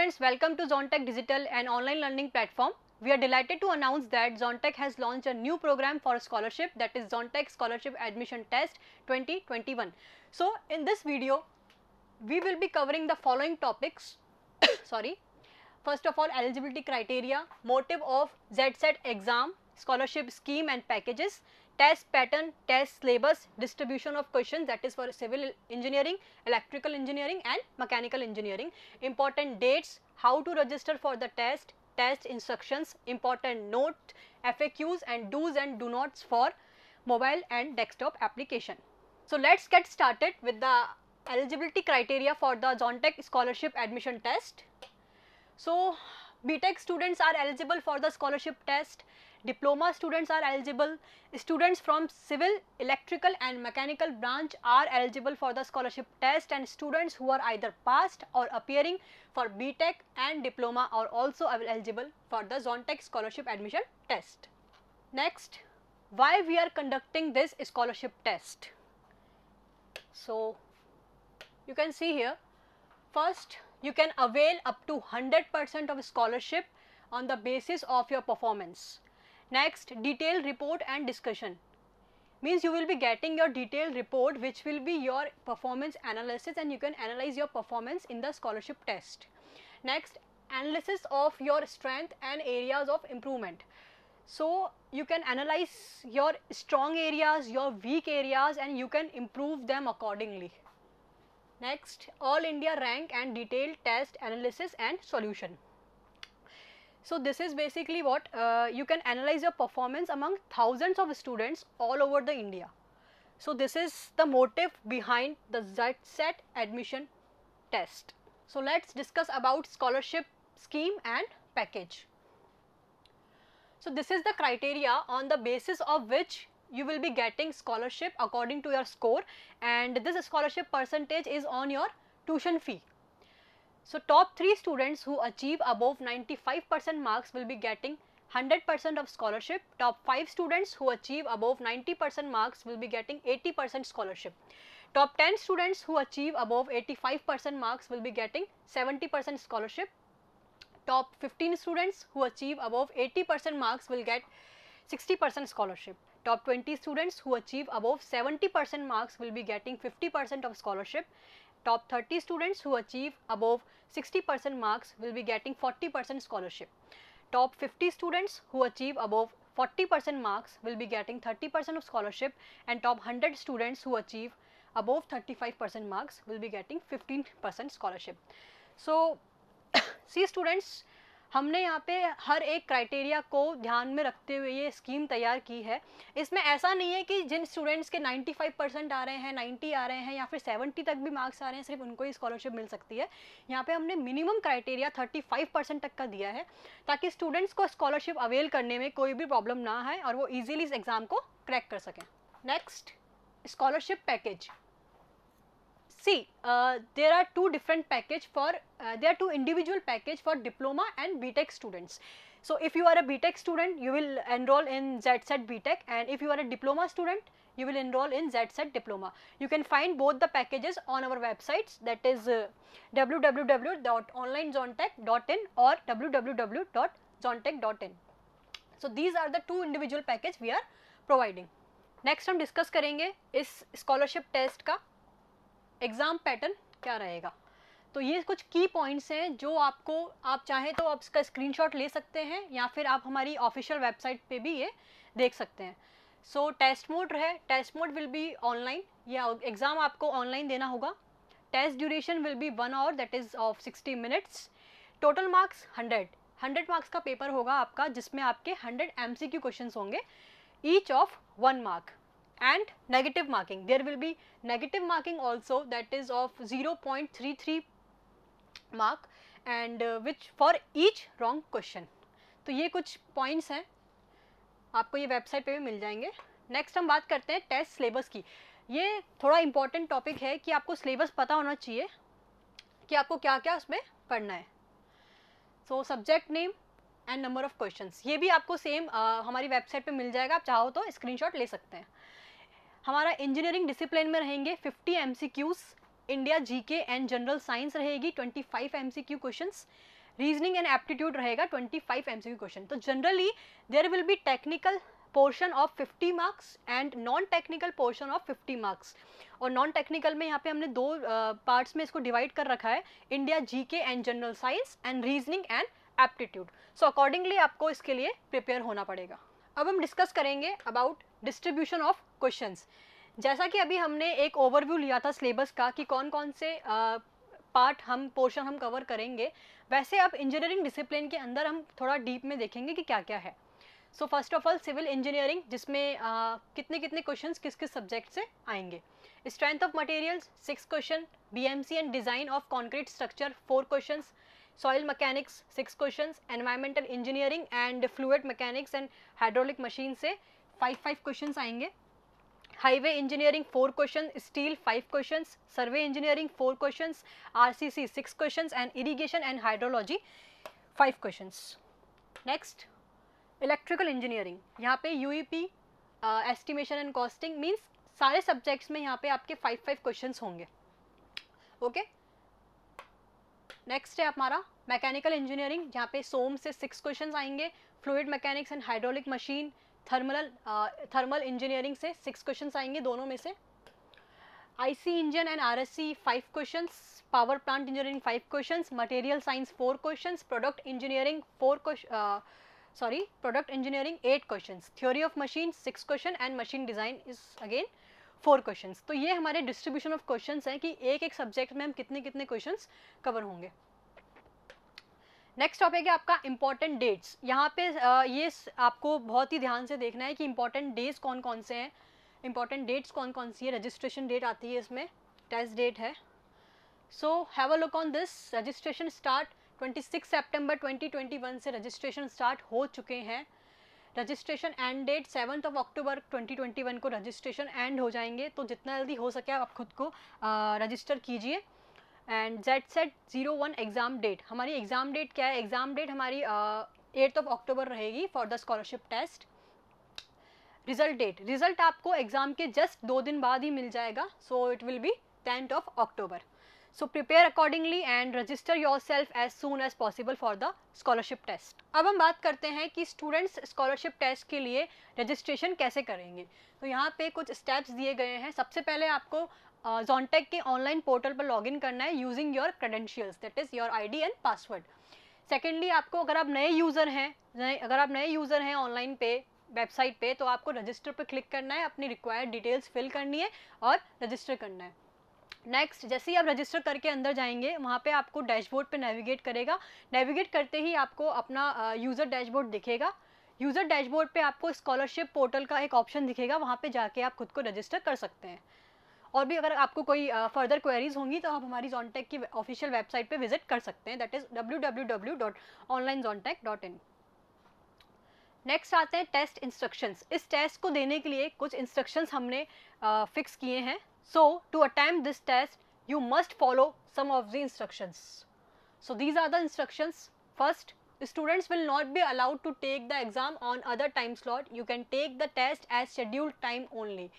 students, welcome to Zontech Digital, an online learning platform. We are delighted to announce that Zontech has launched a new program for scholarship, that is Zontech Scholarship Admission Test 2021. So in this video, we will be covering the following topics. Sorry. First of all, eligibility criteria, motive of ZSET exam, scholarship scheme and packages, test pattern, test syllabus, distribution of questions, that is for civil engineering, electrical engineering and mechanical engineering, important dates, how to register for the test, test instructions, important note, FAQs and do's and do nots for mobile and desktop application. So let's get started with the eligibility criteria for the Zontech Scholarship Admission Test. So BTech students are eligible for the scholarship test, diploma students are eligible, students from civil, electrical and mechanical branch are eligible for the scholarship test, and students who are either passed or appearing for BTech and diploma are also eligible for the Zontech Scholarship Admission Test. Next, why we are conducting this scholarship test? So you can see here, first you can avail up to 100% of scholarship on the basis of your performance. Next, detailed report and discussion, means you will be getting your detailed report which will be your performance analysis, and you can analyze your performance in the scholarship test. Next, analysis of your strength and areas of improvement. So you can analyze your strong areas, your weak areas, and you can improve them accordingly. Next, all India rank and detailed test analysis and solution. So this is basically what you can analyze your performance among thousands of students all over the India. So this is the motive behind the ZSET admission test. So let's discuss about scholarship scheme and package. So this is the criteria on the basis of which you will be getting scholarship according to your score, and this scholarship percentage is on your tuition fee. So top 3 students who achieve above 95% marks will be getting 100% of scholarship. Top 5 students who achieve above 90% marks will be getting 80% scholarship. Top 10 students who achieve above 85% marks will be getting 70% scholarship. Top 15 students who achieve above 80% marks will get 60% scholarship. Top 20 students who achieve above 70% marks will be getting 50% of scholarship. Top 30 students who achieve above 60% marks will be getting 40% scholarship. Top 50 students who achieve above 40% marks will be getting 30% of scholarship, and top 100 students who achieve above 35% marks will be getting 15% scholarship. So see students, हमने यहाँ पे हर एक criteria को ध्यान में रखते हुए ये स्कीम तैयार की है. इसमें ऐसा नहीं है कि जिन स्टूडेंट्स के 95% आ रहे हैं, 90 आ रहे हैं या फिर 70 तक भी मार्क्स आ रहे हैं, सिर्फ उनको ही स्कॉलरशिप मिल सकती है. यहाँ पे हमने मिनिमम क्राइटेरिया 35% तक का दिया है ताकि स्टूडेंट्स को स्कॉलरशिप अवेल करने में कोई भी प्रॉब्लम ना आए और वो ईजिली इस एग्ज़ाम को क्रैक कर सकें. Next, scholarship package. See, there are two different package for, there are two individual package for diploma and BTech students. So if you are a BTech student, you will enroll in ZSET BTech, and if you are a diploma student, you will enroll in ZSET diploma. You can find both the packages on our websites, that is www.onlinezontech.in or www.zontech.in. So these are the two individual package we are providing. Next हम discuss करेंगे इस scholarship test का exam pattern क्या रहेगा. तो ये कुछ की पॉइंट्स हैं जो आपको, आप चाहें तो आप इसका स्क्रीनशॉट ले सकते हैं या फिर आप हमारी ऑफिशियल वेबसाइट पे भी ये देख सकते हैं. सो टेस्ट मोड है, test mode will be online, या एग्ज़ाम आपको ऑनलाइन देना होगा. Test duration will be 1 hour, that is of 60 minutes. Total marks 100 marks का पेपर होगा आपका, जिसमें आपके 100 MCQ क्वेश्चंस होंगे, each of 1 mark. And negative marking, there will be negative marking also, that is of 0.33 mark, and which for each wrong question. तो ये कुछ points हैं, आपको ये वेबसाइट पे भी मिल जाएंगे. नेक्स्ट हम बात करते हैं टेस्ट सिलेबस की. ये थोड़ा इंपॉर्टेंट टॉपिक है कि आपको सिलेबस पता होना चाहिए कि आपको क्या क्या उसमें पढ़ना है. So subject name and number of questions, ये भी आपको सेम हमारी वेबसाइट पे मिल जाएगा, आप चाहो तो स्क्रीनशॉट ले सकते हैं. हमारा इंजीनियरिंग डिसिप्लिन में रहेंगे 50 MCQs, India GK and general science रहेगी 25 MCQ questions, reasoning and aptitude रहेगा 25 MCQ क्वेश्चन। तो generally there will be technical portion of 50 marks and non technical portion of 50 marks. और नॉन टेक्निकल में यहाँ पे हमने दो पार्ट्स में इसको डिवाइड कर रखा है, India GK and general science and reasoning and aptitude. So accordingly आपको इसके लिए प्रिपेयर होना पड़ेगा। अब हम डिस्कस करेंगे अबाउट डिस्ट्रीब्यूशन ऑफ क्वेश्चंस। जैसा कि अभी हमने एक ओवरव्यू लिया था सिलेबस का कि कौन कौन से पोर्शन हम कवर करेंगे, वैसे अब इंजीनियरिंग डिसिप्लिन के अंदर हम थोड़ा डीप में देखेंगे कि क्या क्या है। So first of all civil engineering, जिसमें कितने कितने क्वेश्चंस किस किस सब्जेक्ट से आएंगे। Strength of materials 6 question, BMC and design of concrete structure 4 questions, soil mechanics 6 questions, environmental engineering and fluid mechanics and hydraulic machine से 5 क्वेश्चंस आएंगे। Highway engineering 4 question, steel 5 questions, survey engineering 4 questions, RCC 6 questions and irrigation and hydrology 5 questions. Next electrical engineering, यहाँ पे यूईपी, estimation and costing, means सारे subjects में यहाँ पे आपके 5 questions होंगे। ओके, नेक्स्ट है हमारा मैकेनिकल इंजीनियरिंग, जहाँ पे सोम से 6 क्वेश्चंस आएंगे, fluid mechanics and hydraulic machine, thermal engineering से 6 क्वेश्चंस आएंगे दोनों में से। IC engine and RSC 5 questions, power plant engineering 5 questions, material science 4 questions, product engineering 8 questions, theory of machine 6 question and machine design is again 4 questions. तो ये हमारे distribution of questions हैं कि एक एक सब्जेक्ट में हम कितने कितने क्वेश्चंस कवर होंगे। नेक्स्ट टॉपिक है आपका इंपॉर्टेंट डेट्स। यहाँ पे ये आपको बहुत ही ध्यान से देखना है कि इंपॉर्टेंट डेज कौन कौन से हैं, इंपॉर्टेंट डेट्स कौन कौन सी है। रजिस्ट्रेशन डेट आती है इसमें, टेस्ट डेट है। So have a look on this. Registration start 26 सितंबर 2021 से रजिस्ट्रेशन स्टार्ट हो चुके हैं। रजिस्ट्रेशन एंड डेट 7 अक्टूबर 2021 को रजिस्ट्रेशन एंड हो जाएंगे, तो जितना जल्दी हो सके आप खुद को रजिस्टर कीजिए। एंड Z-Set-01 एग्ज़ाम डेट, हमारी एग्ज़ाम डेट क्या है? एग्ज़ाम डेट हमारी 8 अक्टूबर रहेगी for the scholarship test. Result date, result आपको एग्ज़ाम के जस्ट 2 दिन बाद ही मिल जाएगा, so it will be 10 October. So prepare accordingly and register yourself as soon as possible for the scholarship test. अब हम बात करते हैं कि स्टूडेंट्स स्कॉलरशिप टेस्ट के लिए रजिस्ट्रेशन कैसे करेंगे। तो यहाँ पे कुछ स्टेप्स दिए गए हैं। सबसे पहले आपको ज़ोनटेक के ऑनलाइन पोर्टल पर लॉगिन करना है using your credentials, that is your ID and password. Secondly आपको अगर आप नए यूज़र हैं ऑनलाइन पे वेबसाइट पे, तो आपको रजिस्टर पर क्लिक करना है, अपनी रिक्वायर्ड डिटेल्स फिल करनी है और रजिस्टर करना है। नेक्स्ट, जैसे ही आप रजिस्टर करके अंदर जाएंगे, वहाँ पे आपको डैशबोर्ड पे नेविगेट करेगा। नेविगेट करते ही आपको अपना यूज़र डैशबोर्ड दिखेगा। यूज़र डैशबोर्ड पे आपको स्कॉलरशिप पोर्टल का एक ऑप्शन दिखेगा, वहाँ पे जाके आप खुद को रजिस्टर कर सकते हैं। और भी अगर आपको कोई फर्दर क्वेरीज होंगी तो आप हमारी ज़ोनटेक की ऑफिशियल वेबसाइट पे विजिट कर सकते हैं, दैट इज़ www.onlinezontek.in। नेक्स्ट आते हैं टेस्ट इंस्ट्रक्शंस। इस टेस्ट को देने के लिए कुछ इंस्ट्रक्शंस हमने फिक्स किए हैं। So to attempt this test you must follow some of the instructions. So these are the instructions. First, students will not be allowed to take the exam on other time slot. You can take the test as scheduled time only.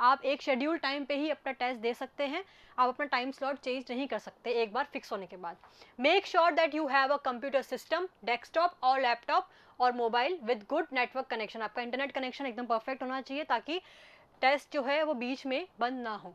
आप एक schedule time पे ही अपना test दे सकते हैं, आप अपना time slot change नहीं कर सकते एक बार फिक्स होने के बाद। Make sure that you have a computer system, desktop और लैपटॉप और mobile with good network connection. आपका इंटरनेट कनेक्शन एकदम परफेक्ट होना चाहिए ताकि टेस्ट जो है वो बीच में बंद ना हो।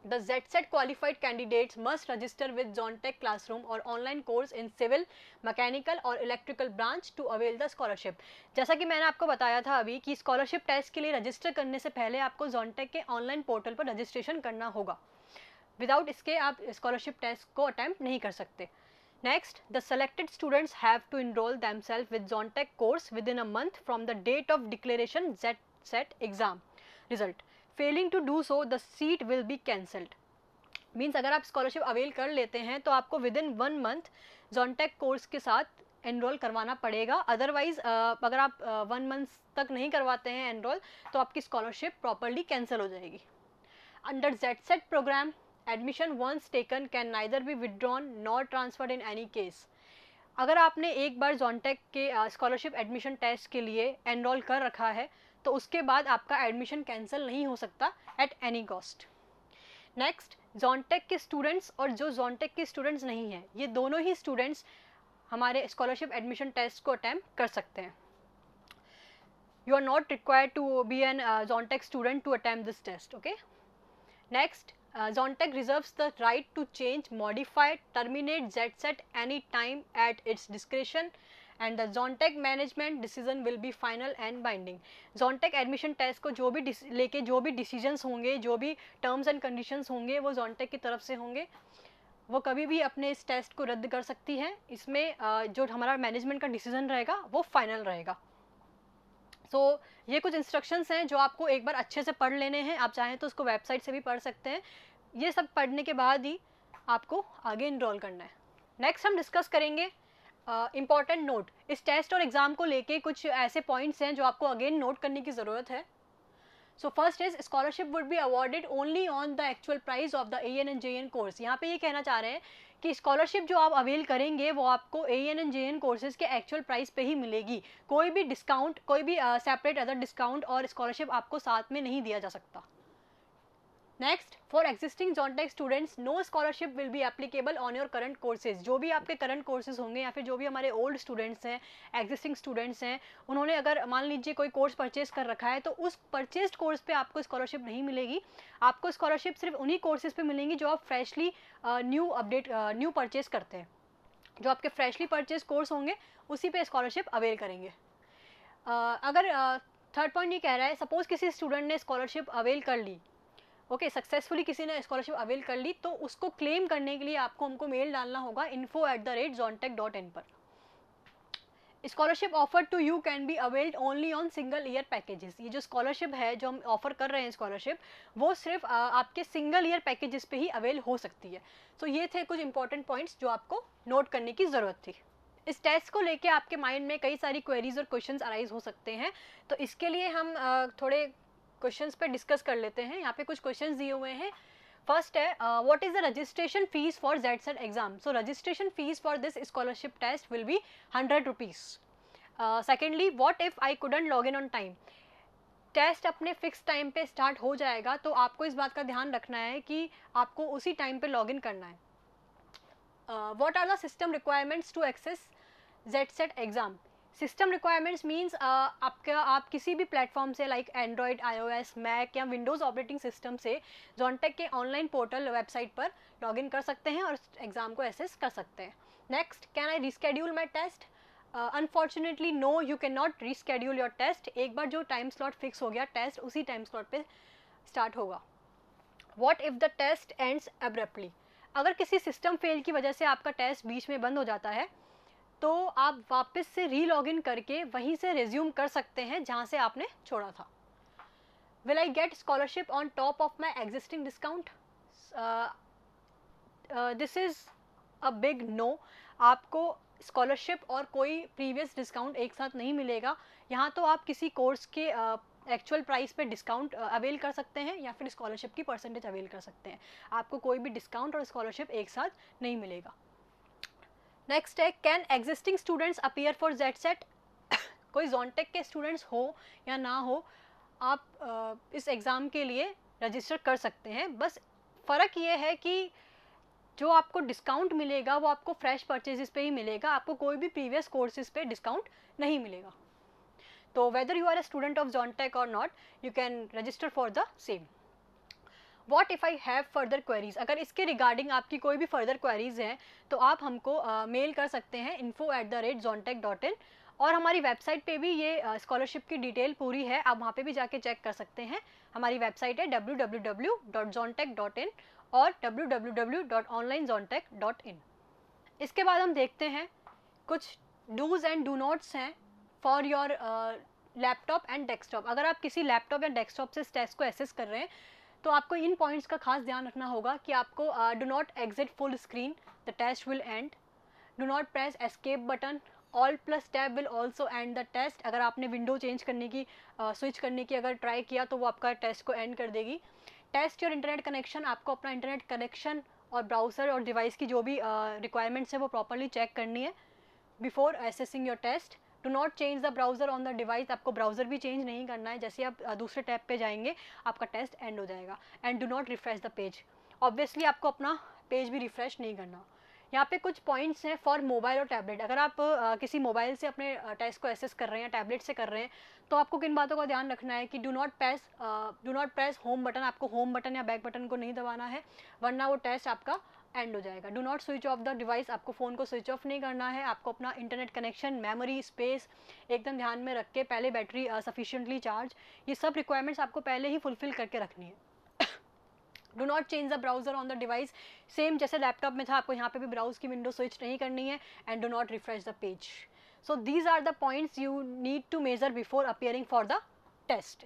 The Z-Set qualified candidates must register with Zontech classroom or online course in civil, mechanical और electrical branch to avail the scholarship। जैसा कि मैंने आपको बताया था अभी कि स्कॉलरशिप टेस्ट के लिए रजिस्टर करने से पहले आपको Zontech के ऑनलाइन पोर्टल पर रजिस्ट्रेशन करना होगा। विदाउट इसके आप स्कॉलरशिप टेस्ट को अटैम्प्ट नहीं कर सकते। Next, the selected students have to enroll themselves with Zontech course within a month from the date of declaration Z-Set exam result. Failing to do so, the seat will be cancelled. Means अगर आप scholarship avail कर लेते हैं तो आपको with in 1 month ज़ोनटेक course के साथ enrol करवाना पड़ेगा। अदरवाइज अगर आप 1 मंथ तक नहीं करवाते हैं एनरोल तो आपकी स्कॉलरशिप प्रॉपरली कैंसिल हो जाएगी। Under Z-Set program, admission once taken can neither be withdrawn nor transferred in any case. अगर आपने एक बार ज़ोनटेक के स्कॉलरशिप एडमिशन टेस्ट के लिए एनरोल कर रखा है तो उसके बाद आपका एडमिशन कैंसिल नहीं हो सकता एट एनी कॉस्ट। नेक्स्ट, जॉनटेक के स्टूडेंट्स और जो जॉनटेक के स्टूडेंट्स नहीं हैं, ये दोनों ही स्टूडेंट्स हमारे स्कॉलरशिप एडमिशन टेस्ट को अटैम्प्ट कर सकते हैं. You are not required to be an Zontech student to attempt this test. Okay. Next, Zontech reserves the right to change, modify, terminate ZSET any time at its discretion, and the Zontech management decision will be final and binding. Zontech admission test को जो भी लेके जो भी decisions होंगे, जो भी terms and conditions होंगे, वो Zontech की तरफ से होंगे. वो कभी भी अपने इस टेस्ट को रद्द कर सकती है. इसमें जो हमारा मैनेजमेंट का डिसीजन रहेगा वो फाइनल रहेगा. तो ये कुछ इंस्ट्रक्शंस हैं जो आपको एक बार अच्छे से पढ़ लेने हैं. आप चाहें तो उसको वेबसाइट से भी पढ़ सकते हैं. ये सब पढ़ने के बाद ही आपको आगे इनरोल करना है. नेक्स्ट हम डिस्कस करेंगे इम्पॉर्टेंट नोट. इस टेस्ट और एग्ज़ाम को लेके कुछ ऐसे पॉइंट्स हैं जो आपको अगेन नोट करने की ज़रूरत है. So first is scholarship would be awarded only on the actual price of the AN and JN course. यहाँ पे ये कहना चाह रहे हैं कि स्कॉलरशिप जो आप अवेल करेंगे वो आपको AN and JN कोर्सेज के एक्चुअल प्राइस पे ही मिलेगी. कोई भी डिस्काउंट, कोई भी सेपरेट अदर डिस्काउंट और स्कॉलरशिप आपको साथ में नहीं दिया जा सकता. Next, for existing Johntech students no scholarship will be applicable on your current courses. जो भी आपके करंट कोर्सेज होंगे या फिर जो भी हमारे ओल्ड स्टूडेंट्स हैं, एग्जिस्टिंग स्टूडेंट्स हैं, उन्होंने अगर मान लीजिए कोई कोर्स परचेज कर रखा है तो उस परचेज कोर्स पे आपको स्कॉलरशिप नहीं मिलेगी. आपको स्कॉलरशिप सिर्फ उन्हीं कोर्सेज पे मिलेंगी जो आप फ्रेशली न्यू परचेज करते हैं. जो आपके फ्रेशली परचेज कोर्स होंगे उसी पे स्कॉलरशिप अवेल करेंगे. अगर थर्ड पॉइंट ये कह रहा है, सपोज किसी स्टूडेंट ने स्कॉलरशिप अवेल कर ली, ओके, सक्सेसफुली किसी ने स्कॉलरशिप अवेल कर ली, तो उसको क्लेम करने के लिए आपको हमको मेल डालना होगा info@zontech.in पर. Scholarship offer to you can be availed only on single year packages. ये जो स्कॉलरशिप है जो हम ऑफर कर रहे हैं स्कॉलरशिप, वो सिर्फ आपके सिंगल ईयर पैकेजेस पे ही अवेल हो सकती है. तो ये थे कुछ इंपॉर्टेंट पॉइंट्स जो आपको नोट करने की ज़रूरत थी. इस टेस्ट को लेके आपके माइंड में कई सारी क्वेरीज और क्वेश्चंस अराइज हो सकते हैं. तो इसके लिए हम थोड़े क्वेश्चंस पे डिस्कस कर लेते हैं. यहाँ पे कुछ क्वेश्चंस दिए हुए हैं. फर्स्ट है, what is the registration fees for ZSET exam. So registration fees for this scholarship test will be 100 rupees. Secondly, what if I couldn't log in on time. Test अपने फिक्स टाइम पे start हो जाएगा, तो आपको इस बात का ध्यान रखना है कि आपको उसी टाइम पे लॉग इन करना है. What are the system requirements to access ZSET exam. System requirements means आप किसी भी प्लेटफॉर्म से लाइक एंड्रॉयड, iOS, मैक या विंडोज़ ऑपरेटिंग सिस्टम से जॉनटेक के ऑनलाइन पोर्टल वेबसाइट पर लॉगिन कर सकते हैं और एग्ज़ाम को एसेस कर सकते हैं. Next, can I reschedule my test. Unfortunately no, you can not reschedule your test. एक बार जो टाइम स्लॉट फिक्स हो गया, टेस्ट उसी टाइम स्लॉट पे स्टार्ट होगा. What if the test ends abruptly. अगर किसी सिस्टम फेल की वजह से आपका टेस्ट बीच में बंद हो जाता है तो आप वापस से री लॉगिन करके वहीं से रिज्यूम कर सकते हैं जहाँ से आपने छोड़ा था. Will I get scholarship on top of my existing discount. This is a big no. आपको स्कॉलरशिप और कोई प्रीवियस डिस्काउंट एक साथ नहीं मिलेगा. यहाँ तो आप किसी कोर्स के एक्चुअल प्राइस पे डिस्काउंट अवेल कर सकते हैं या फिर स्कॉलरशिप की परसेंटेज अवेल कर सकते हैं. आपको कोई भी डिस्काउंट और स्कॉलरशिप एक साथ नहीं मिलेगा. नेक्स्ट है, can existing students appear for ZSET. कोई जॉनटेक के स्टूडेंट्स हो या ना हो, आप इस एग्ज़ाम के लिए रजिस्टर कर सकते हैं. बस फ़र्क ये है कि जो आपको डिस्काउंट मिलेगा वो आपको फ्रेश परचेजेस पे ही मिलेगा. आपको कोई भी प्रीवियस कोर्सेज पे डिस्काउंट नहीं मिलेगा. तो whether you are a student of Johntech or not, you can register for the same. What if I have further queries. अगर इसके रिगार्डिंग आपकी कोई भी फर्दर क्वेरीज हैं तो आप हमको मेल कर सकते हैं info@zontech.in. और हमारी वेबसाइट पे भी ये स्कॉलरशिप की डिटेल पूरी है, आप वहाँ पे भी जाके चेक कर सकते हैं. हमारी वेबसाइट है www.zontech.in और www.onlinezontech.in. इसके बाद हम देखते हैं कुछ डूज एंड डू नॉट्स हैं for your laptop and desktop. अगर आप किसी लैपटॉप या डेस्कटॉप से इस टेस्ट को एसेस कर रहे हैं तो आपको इन पॉइंट्स का खास ध्यान रखना होगा कि आपको do not exit full screen, the test will end. Do not press escape button. Alt plus tab will also end the test. अगर आपने विंडो चेंज करने की स्विच करने की अगर ट्राई किया तो वो आपका टेस्ट को एंड कर देगी. Test your internet connection. आपको अपना इंटरनेट कनेक्शन और ब्राउज़र और डिवाइस की जो भी रिक्वायरमेंट्स है वो प्रॉपरली चेक करनी है before accessing your test. Do not change the browser on the device. आपको ब्राउज़र भी चेंज नहीं करना है. जैसे आप दूसरे टैब पे जाएंगे आपका टेस्ट एंड हो जाएगा. And do not refresh the page. Obviously आपको अपना पेज भी रिफ्रेश नहीं करना। यहाँ पे कुछ पॉइंट्स हैं फॉर मोबाइल और टैबलेट। अगर आप किसी मोबाइल से अपने टेस्ट को एसेस कर रहे हैं या टैबलेट से कर रहे हैं तो आपको किन बातों का ध्यान रखना है कि do not press home button. आपको होम बटन या बैक बटन को नहीं दबाना है, वरना वो टेस्ट आपका एंड हो जाएगा। Do not switch off the device. आपको फ़ोन को स्विच ऑफ नहीं करना है। आपको अपना इंटरनेट कनेक्शन, मेमोरी, स्पेस एकदम ध्यान में रख के पहले बैटरी सफिशिएंटली चार्ज, ये सब रिक्वायरमेंट्स आपको पहले ही फुलफिल करके रखनी है। Do not change the browser on the device. Same जैसे लैपटॉप में था, आपको यहाँ पे भी ब्राउज की विंडो स्विच नहीं करनी है। And do not refresh the page. So these are the points you need to measure before appearing for the test.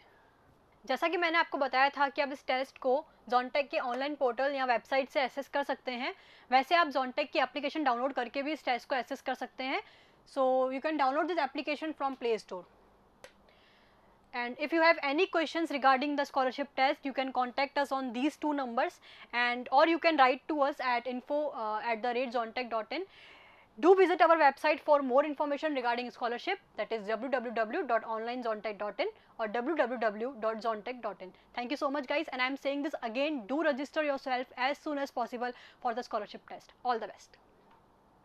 जैसा कि मैंने आपको बताया था कि आप इस टेस्ट को Zontek के ऑनलाइन पोर्टल या वेबसाइट से एसेस कर सकते हैं, वैसे आप Zontek की एप्लीकेशन डाउनलोड करके भी इस टेस्ट को एसेस कर सकते हैं। So you can download this application from play store. And if you have any questions regarding the scholarship test, you can contact us on these two numbers, and or you can write to us at info@zontech.in. Do visit our website for more information regarding scholarship, that is www.onlinezontech.in or www.zontech.in. Thank you so much guys, and I am saying this again, do register yourself as soon as possible for the scholarship test. All the best.